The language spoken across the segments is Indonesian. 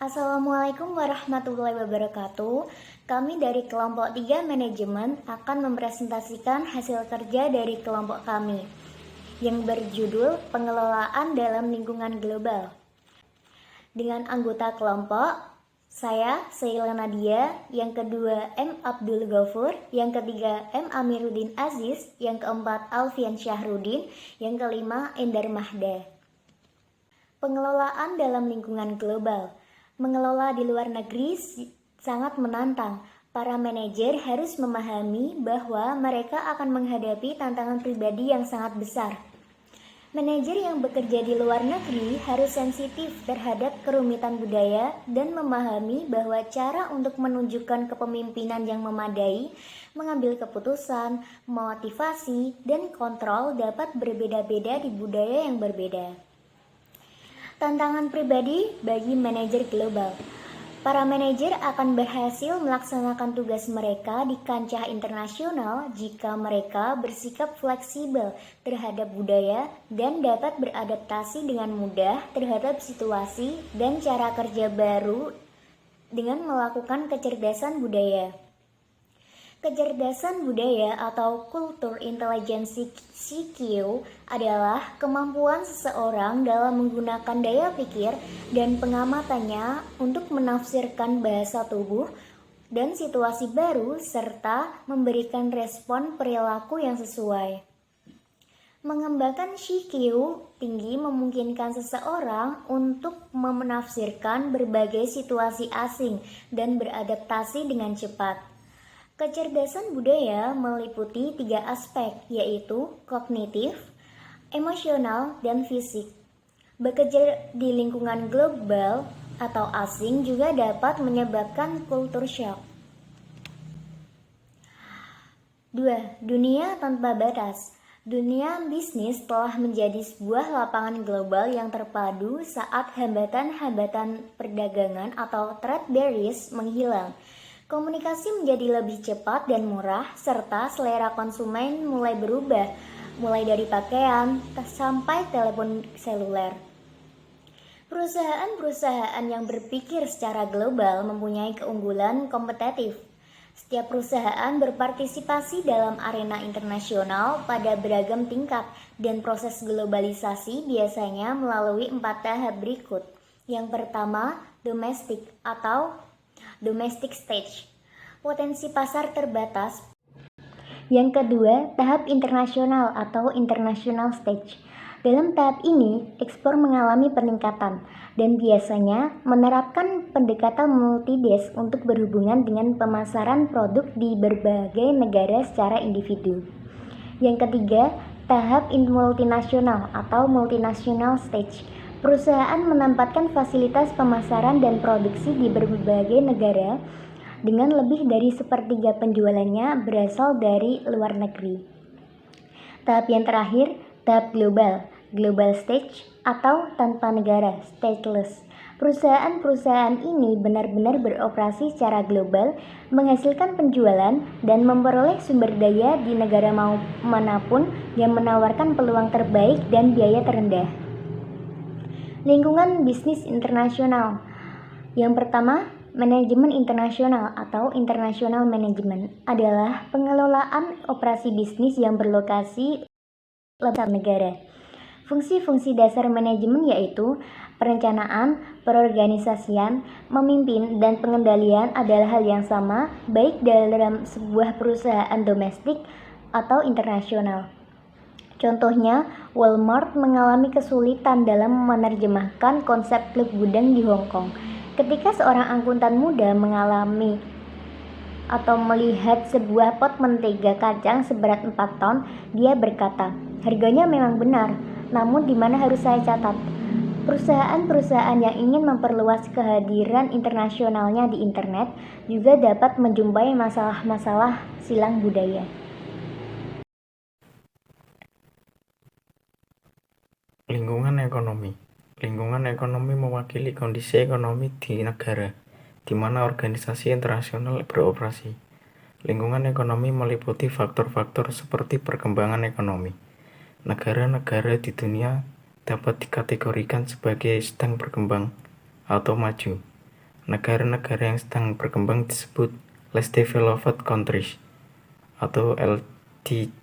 Assalamualaikum warahmatullahi wabarakatuh. Kami dari kelompok 3 manajemen akan mempresentasikan hasil kerja dari kelompok kami yang berjudul Pengelolaan dalam Lingkungan Global. Dengan anggota kelompok, saya Sheila Nadia, yang kedua M. Abdul Ghafur, yang ketiga M. Amiruddin Aziz, yang keempat Alfian Syahrudin, yang kelima Endar Mahda. Pengelolaan dalam lingkungan global. Mengelola di luar negeri sangat menantang. Para manajer harus memahami bahwa mereka akan menghadapi tantangan pribadi yang sangat besar. Manajer yang bekerja di luar negeri harus sensitif terhadap kerumitan budaya dan memahami bahwa cara untuk menunjukkan kepemimpinan yang memadai, mengambil keputusan, motivasi, dan kontrol dapat berbeda-beda di budaya yang berbeda. Tantangan pribadi bagi manajer global. Para manajer akan berhasil melaksanakan tugas mereka di kancah internasional jika mereka bersikap fleksibel terhadap budaya dan dapat beradaptasi dengan mudah terhadap situasi dan cara kerja baru dengan melakukan kecerdasan budaya. Kecerdasan budaya atau Culture Intelligence CQ adalah kemampuan seseorang dalam menggunakan daya pikir dan pengamatannya untuk menafsirkan bahasa tubuh dan situasi baru serta memberikan respon perilaku yang sesuai. Mengembangkan CQ tinggi memungkinkan seseorang untuk menafsirkan berbagai situasi asing dan beradaptasi dengan cepat. Kecerdasan budaya meliputi 3 aspek, yaitu kognitif, emosional, dan fisik. Bekerja di lingkungan global atau asing juga dapat menyebabkan culture shock. 2. Dunia tanpa batas. Dunia bisnis telah menjadi sebuah lapangan global yang terpadu saat hambatan-hambatan perdagangan atau trade barriers menghilang. Komunikasi menjadi lebih cepat dan murah, serta selera konsumen mulai berubah, mulai dari pakaian sampai telepon seluler. Perusahaan-perusahaan yang berpikir secara global mempunyai keunggulan kompetitif. Setiap perusahaan berpartisipasi dalam arena internasional pada beragam tingkat, dan proses globalisasi biasanya melalui 4 tahap berikut. Yang pertama, domestik atau domestic stage, potensi pasar terbatas. Yang kedua, tahap internasional atau international stage. Dalam tahap ini, ekspor mengalami peningkatan dan biasanya menerapkan pendekatan multi-desk untuk berhubungan dengan pemasaran produk di berbagai negara secara individu. Yang ketiga, tahap multinasional atau multinational stage. Perusahaan menempatkan fasilitas pemasaran dan produksi di berbagai negara dengan lebih dari sepertiga penjualannya berasal dari luar negeri. Tahap yang terakhir, tahap global stage atau tanpa negara, stateless. Perusahaan-perusahaan ini benar-benar beroperasi secara global, menghasilkan penjualan dan memperoleh sumber daya di negara manapun yang menawarkan peluang terbaik dan biaya terendah. Lingkungan bisnis internasional. Yang pertama, manajemen internasional atau international management adalah pengelolaan operasi bisnis yang berlokasi lintas negara. Fungsi-fungsi dasar manajemen yaitu perencanaan, perorganisasian, memimpin, dan pengendalian adalah hal yang sama baik dalam sebuah perusahaan domestik atau internasional. Contohnya, Walmart mengalami kesulitan dalam menerjemahkan konsep klub gudang di Hong Kong. Ketika seorang akuntan muda mengalami atau melihat sebuah pot mentega kacang seberat 4 ton, dia berkata, "Harganya memang benar, namun di mana harus saya catat?" Perusahaan-perusahaan yang ingin memperluas kehadiran internasionalnya di internet juga dapat menjumpai masalah-masalah silang budaya. Lingkungan ekonomi. Lingkungan ekonomi mewakili kondisi ekonomi di negara, di mana organisasi internasional beroperasi. Lingkungan ekonomi meliputi faktor-faktor seperti perkembangan ekonomi. Negara-negara di dunia dapat dikategorikan sebagai sedang berkembang atau maju. Negara-negara yang sedang berkembang disebut Less Developed Countries atau LDCs.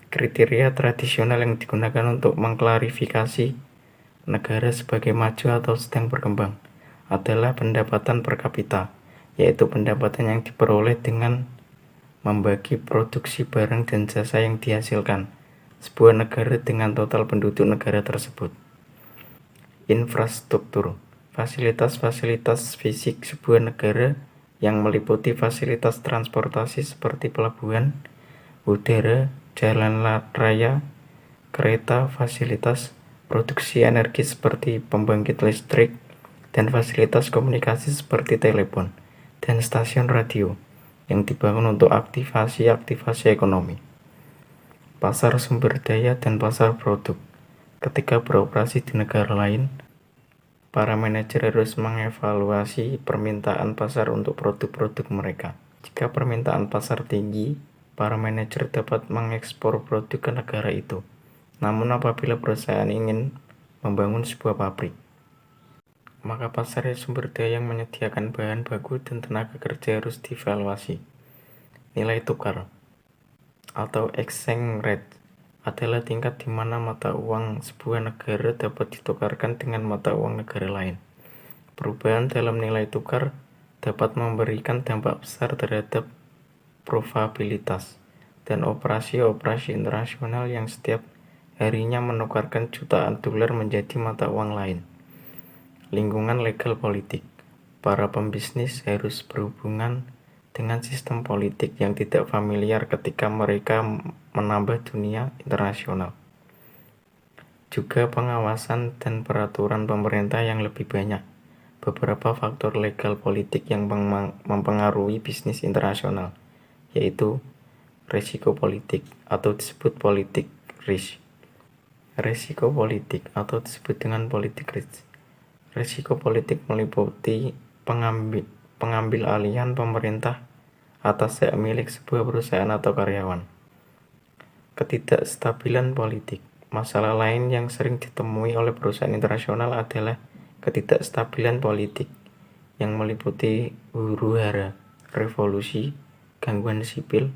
Kriteria tradisional yang digunakan untuk mengklarifikasi negara sebagai maju atau sedang berkembang adalah pendapatan per kapita, yaitu pendapatan yang diperoleh dengan membagi produksi barang dan jasa yang dihasilkan sebuah negara dengan total penduduk negara tersebut. Infrastruktur, fasilitas-fasilitas fisik sebuah negara yang meliputi fasilitas transportasi seperti pelabuhan, udara, jalan raya, kereta, fasilitas produksi energi seperti pembangkit listrik, dan fasilitas komunikasi seperti telepon dan stasiun radio yang dibangun untuk aktivasi ekonomi. Pasar sumber daya dan pasar produk. Ketika beroperasi di negara lain, para manajer harus mengevaluasi permintaan pasar untuk produk-produk mereka. Jika permintaan pasar tinggi, para manajer dapat mengekspor produk ke negara itu. Namun apabila perusahaan ingin membangun sebuah pabrik, maka pasar sumber daya yang menyediakan bahan baku dan tenaga kerja harus dievaluasi. Nilai tukar atau exchange rate adalah tingkat di mana mata uang sebuah negara dapat ditukarkan dengan mata uang negara lain. Perubahan dalam nilai tukar dapat memberikan dampak besar terhadap probabilitas dan operasi-operasi internasional yang setiap harinya menukarkan jutaan dolar menjadi mata uang lain. Lingkungan legal politik. Para pembisnis harus berhubungan dengan sistem politik yang tidak familiar ketika mereka menambah dunia internasional. Juga pengawasan dan peraturan pemerintah yang lebih banyak. Beberapa faktor legal politik yang mempengaruhi bisnis internasional, yaitu risiko politik atau disebut politik risk. Risiko politik atau disebut dengan politik risk. Risiko politik meliputi pengambil alihan pemerintah atas hak milik sebuah perusahaan atau karyawan. Ketidakstabilan politik. Masalah lain yang sering ditemui oleh perusahaan internasional adalah ketidakstabilan politik yang meliputi huru-hara, revolusi, gangguan sipil,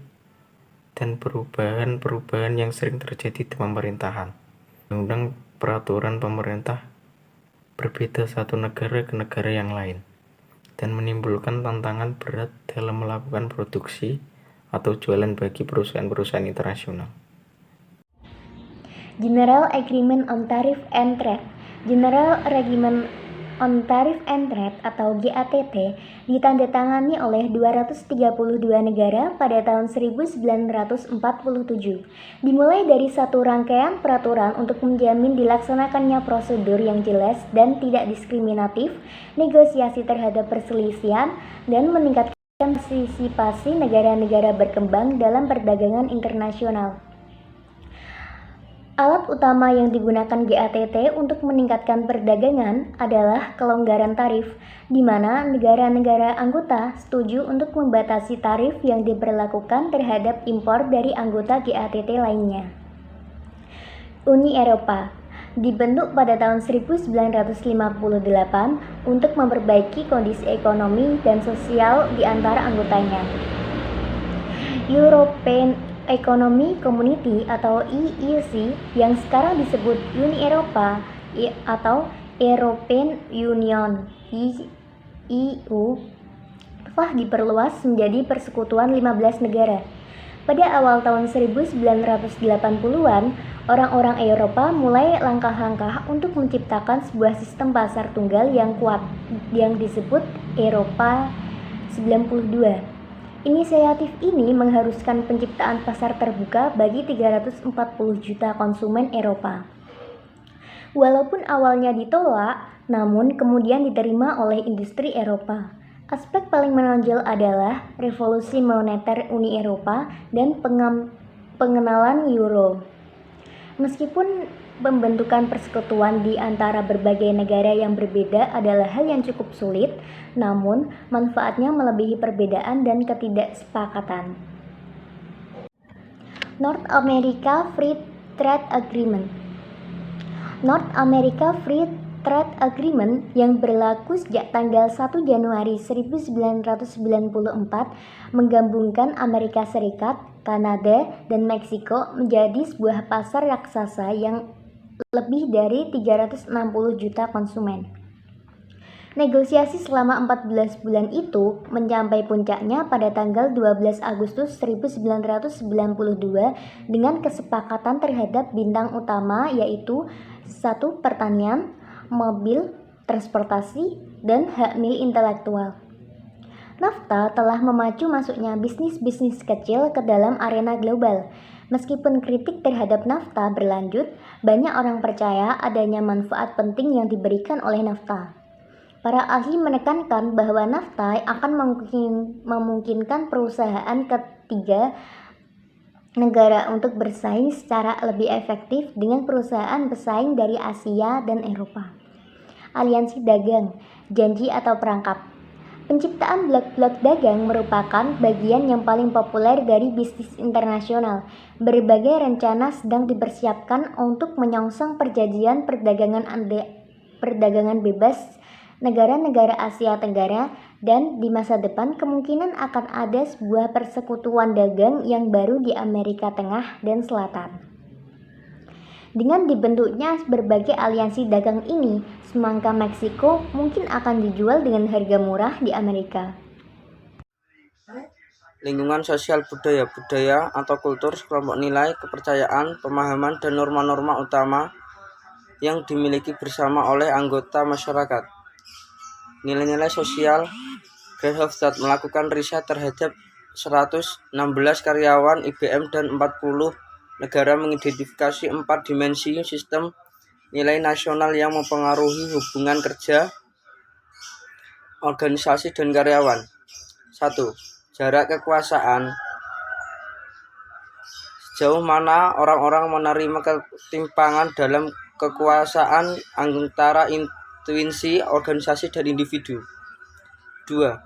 dan perubahan-perubahan yang sering terjadi di pemerintahan. Undang-undang peraturan pemerintah berbeda satu negara ke negara yang lain dan menimbulkan tantangan berat dalam melakukan produksi atau jualan bagi perusahaan-perusahaan internasional. General Agreement on Tariff and Trade. General Agreement on Tariff and Trade atau GATT ditandatangani oleh 232 negara pada tahun 1947. Dimulai dari satu rangkaian peraturan untuk menjamin dilaksanakannya prosedur yang jelas dan tidak diskriminatif, negosiasi terhadap perselisihan, dan meningkatkan partisipasi negara-negara berkembang dalam perdagangan internasional. Alat utama yang digunakan GATT untuk meningkatkan perdagangan adalah kelonggaran tarif, di mana negara-negara anggota setuju untuk membatasi tarif yang diberlakukan terhadap impor dari anggota GATT lainnya. Uni Eropa dibentuk pada tahun 1958 untuk memperbaiki kondisi ekonomi dan sosial di antara anggotanya. European Economic Community atau EEC yang sekarang disebut Uni Eropa atau European Union EU telah diperluas menjadi persekutuan 15 negara. Pada awal tahun 1980-an, orang-orang Eropa mulai langkah-langkah untuk menciptakan sebuah sistem pasar tunggal yang kuat yang disebut Eropa 92. Inisiatif ini mengharuskan penciptaan pasar terbuka bagi 340 juta konsumen Eropa. Walaupun awalnya ditolak, namun kemudian diterima oleh industri Eropa. Aspek paling menonjol adalah revolusi moneter Uni Eropa dan pengenalan euro. Meskipun pembentukan persekutuan di antara berbagai negara yang berbeda adalah hal yang cukup sulit, namun manfaatnya melebihi perbedaan dan ketidaksepakatan. North America Free Trade Agreement. North America Free Trade Agreement yang berlaku sejak tanggal 1 Januari 1994 menggabungkan Amerika Serikat, Kanada, dan Meksiko menjadi sebuah pasar raksasa yang lebih dari 360 juta konsumen. Negosiasi selama 14 bulan itu mencapai puncaknya pada tanggal 12 Agustus 1992 dengan kesepakatan terhadap bintang utama yaitu 1. Pertanian, mobil, transportasi, dan hak milik intelektual. NAFTA telah memacu masuknya bisnis-bisnis kecil ke dalam arena global. Meskipun kritik terhadap NAFTA berlanjut, banyak orang percaya adanya manfaat penting yang diberikan oleh NAFTA. Para ahli menekankan bahwa NAFTA akan memungkinkan perusahaan ketiga negara untuk bersaing secara lebih efektif dengan perusahaan pesaing dari Asia dan Eropa. Aliansi dagang, janji atau perangkap. Penciptaan blok-blok dagang merupakan bagian yang paling populer dari bisnis internasional. Berbagai rencana sedang dipersiapkan untuk menyongsong perjanjian perdagangan bebas negara-negara Asia Tenggara, dan di masa depan kemungkinan akan ada sebuah persekutuan dagang yang baru di Amerika Tengah dan Selatan. Dengan dibentuknya berbagai aliansi dagang ini, semangka Meksiko mungkin akan dijual dengan harga murah di Amerika. Lingkungan sosial budaya atau kultur sekelompok nilai, kepercayaan, pemahaman, dan norma-norma utama yang dimiliki bersama oleh anggota masyarakat. Nilai-nilai sosial. Greenhofstadt melakukan riset terhadap 116 karyawan IBM dan 40 negara mengidentifikasi 4 dimensi sistem nilai nasional yang mempengaruhi hubungan kerja, organisasi, dan karyawan. 1. Jarak kekuasaan. Sejauh mana orang-orang menerima ketimpangan dalam kekuasaan antara instansi, organisasi, dan individu. 2.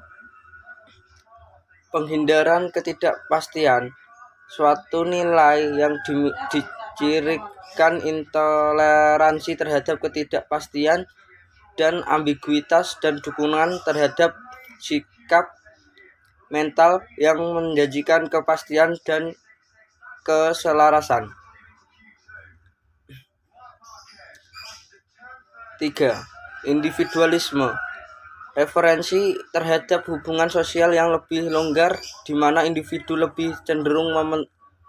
Penghindaran ketidakpastian. Suatu nilai yang dicirikan intoleransi terhadap ketidakpastian dan ambiguitas dan dukungan terhadap sikap mental yang menjanjikan kepastian dan keselarasan. 3. Individualisme. Referensi terhadap hubungan sosial yang lebih longgar, di mana individu lebih cenderung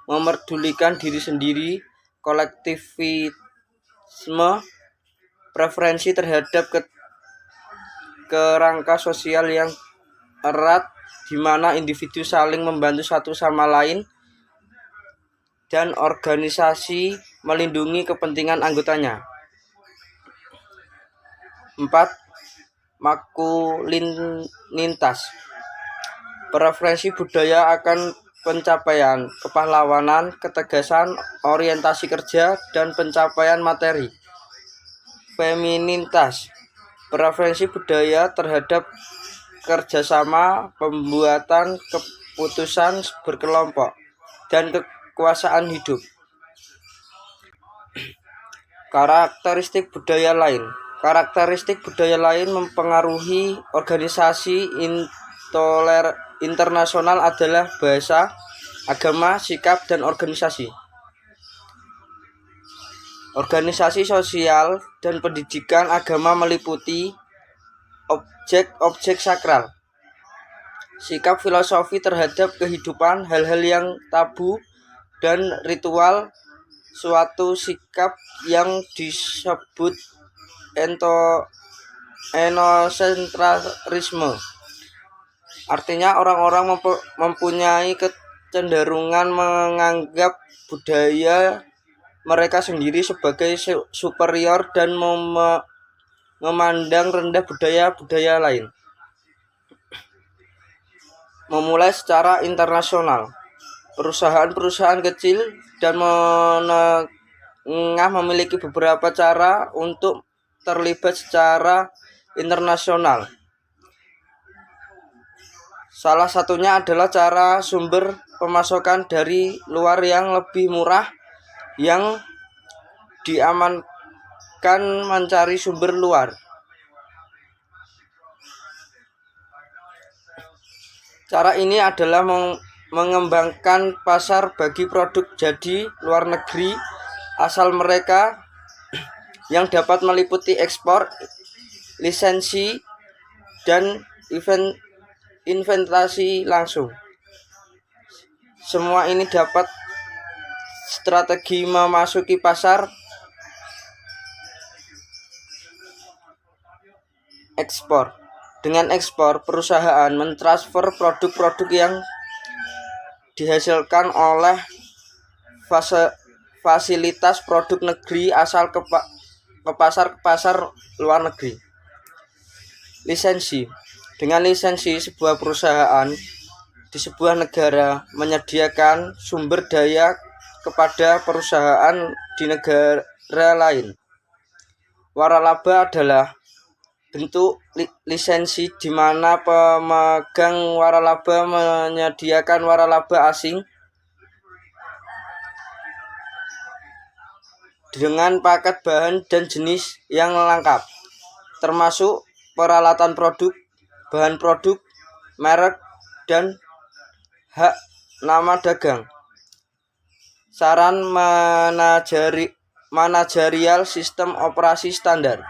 memerdulikan diri sendiri. Kolektivisme. Preferensi terhadap kerangka sosial yang erat, di mana individu saling membantu satu sama lain dan organisasi melindungi kepentingan anggotanya. 4. Maskulinitas. Preferensi budaya akan pencapaian, kepahlawanan, ketegasan, orientasi kerja, dan pencapaian materi. Feminitas. Preferensi budaya terhadap kerjasama, pembuatan keputusan berkelompok, dan kekuasaan hidup. Karakteristik budaya lain. Karakteristik budaya lain mempengaruhi organisasi internasional adalah bahasa, agama, sikap, dan organisasi. Organisasi sosial dan pendidikan agama meliputi objek-objek sakral, sikap filosofi terhadap kehidupan, hal-hal yang tabu, dan ritual. Suatu sikap yang disebut etnosentrisme. Artinya orang-orang mempunyai kecenderungan menganggap budaya mereka sendiri sebagai superior dan memandang rendah budaya-budaya lain. Memulai secara internasional. Perusahaan-perusahaan kecil dan menengah memiliki beberapa cara untuk terlibat secara internasional. Salah satunya adalah cara sumber pemasukan dari luar yang lebih murah, yang mencari sumber luar. Cara ini adalah mengembangkan pasar bagi produk jadi luar negeri asal mereka yang dapat meliputi ekspor, lisensi, dan investasi langsung. Semua ini dapat strategi memasuki pasar ekspor. Dengan ekspor, perusahaan mentransfer produk-produk yang dihasilkan oleh fasilitas produk negeri asal ke pasar luar negeri. Lisensi. Dengan lisensi, sebuah perusahaan di sebuah negara menyediakan sumber daya kepada perusahaan di negara lain. Waralaba adalah bentuk lisensi di mana pemegang waralaba menyediakan waralaba asing dengan paket bahan dan jenis yang lengkap, termasuk peralatan produk, bahan produk, merek, dan hak nama dagang. Saran manajerial sistem operasi standar.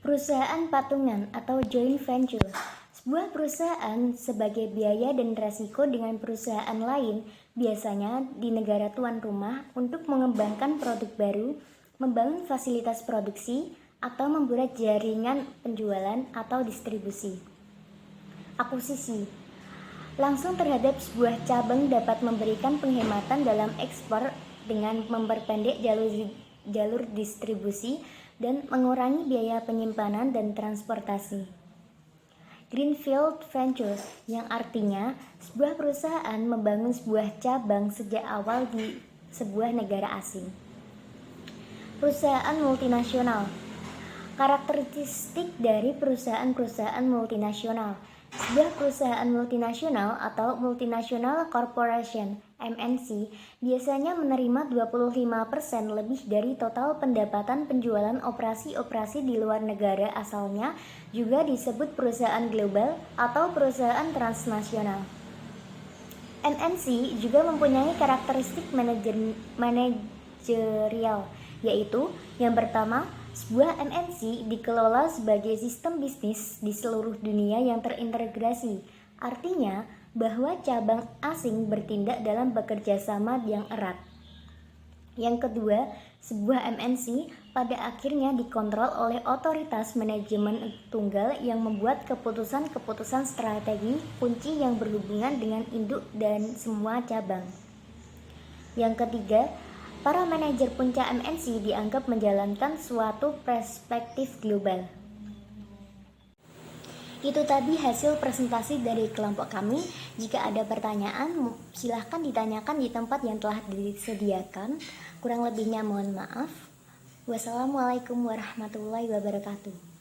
Perusahaan patungan atau joint venture. Sebuah perusahaan sebagai biaya dan resiko dengan perusahaan lain, biasanya di negara tuan rumah untuk mengembangkan produk baru, membangun fasilitas produksi, atau membuat jaringan penjualan atau distribusi. Akuisisi. Langsung terhadap sebuah cabang dapat memberikan penghematan dalam ekspor dengan memperpendek jalur distribusi dan mengurangi biaya penyimpanan dan transportasi. Greenfield Ventures, yang artinya sebuah perusahaan membangun sebuah cabang sejak awal di sebuah negara asing. Perusahaan multinasional. Karakteristik dari perusahaan-perusahaan multinasional. Sebuah perusahaan multinasional atau multinational corporation (MNC) biasanya menerima 25% lebih dari total pendapatan penjualan operasi-operasi di luar negara asalnya, juga disebut perusahaan global atau perusahaan transnasional. MNC juga mempunyai karakteristik manajerial, yaitu yang pertama, sebuah MNC dikelola sebagai sistem bisnis di seluruh dunia yang terintegrasi. Artinya bahwa cabang asing bertindak dalam bekerja sama yang erat. Yang kedua, sebuah MNC pada akhirnya dikontrol oleh otoritas manajemen tunggal yang membuat keputusan-keputusan strategi kunci yang berhubungan dengan induk dan semua cabang. Yang ketiga, para manajer puncak MNC dianggap menjalankan suatu perspektif global. Itu tadi hasil presentasi dari kelompok kami. Jika ada pertanyaan, silahkan ditanyakan di tempat yang telah disediakan. Kurang lebihnya mohon maaf. Wassalamualaikum warahmatullahi wabarakatuh.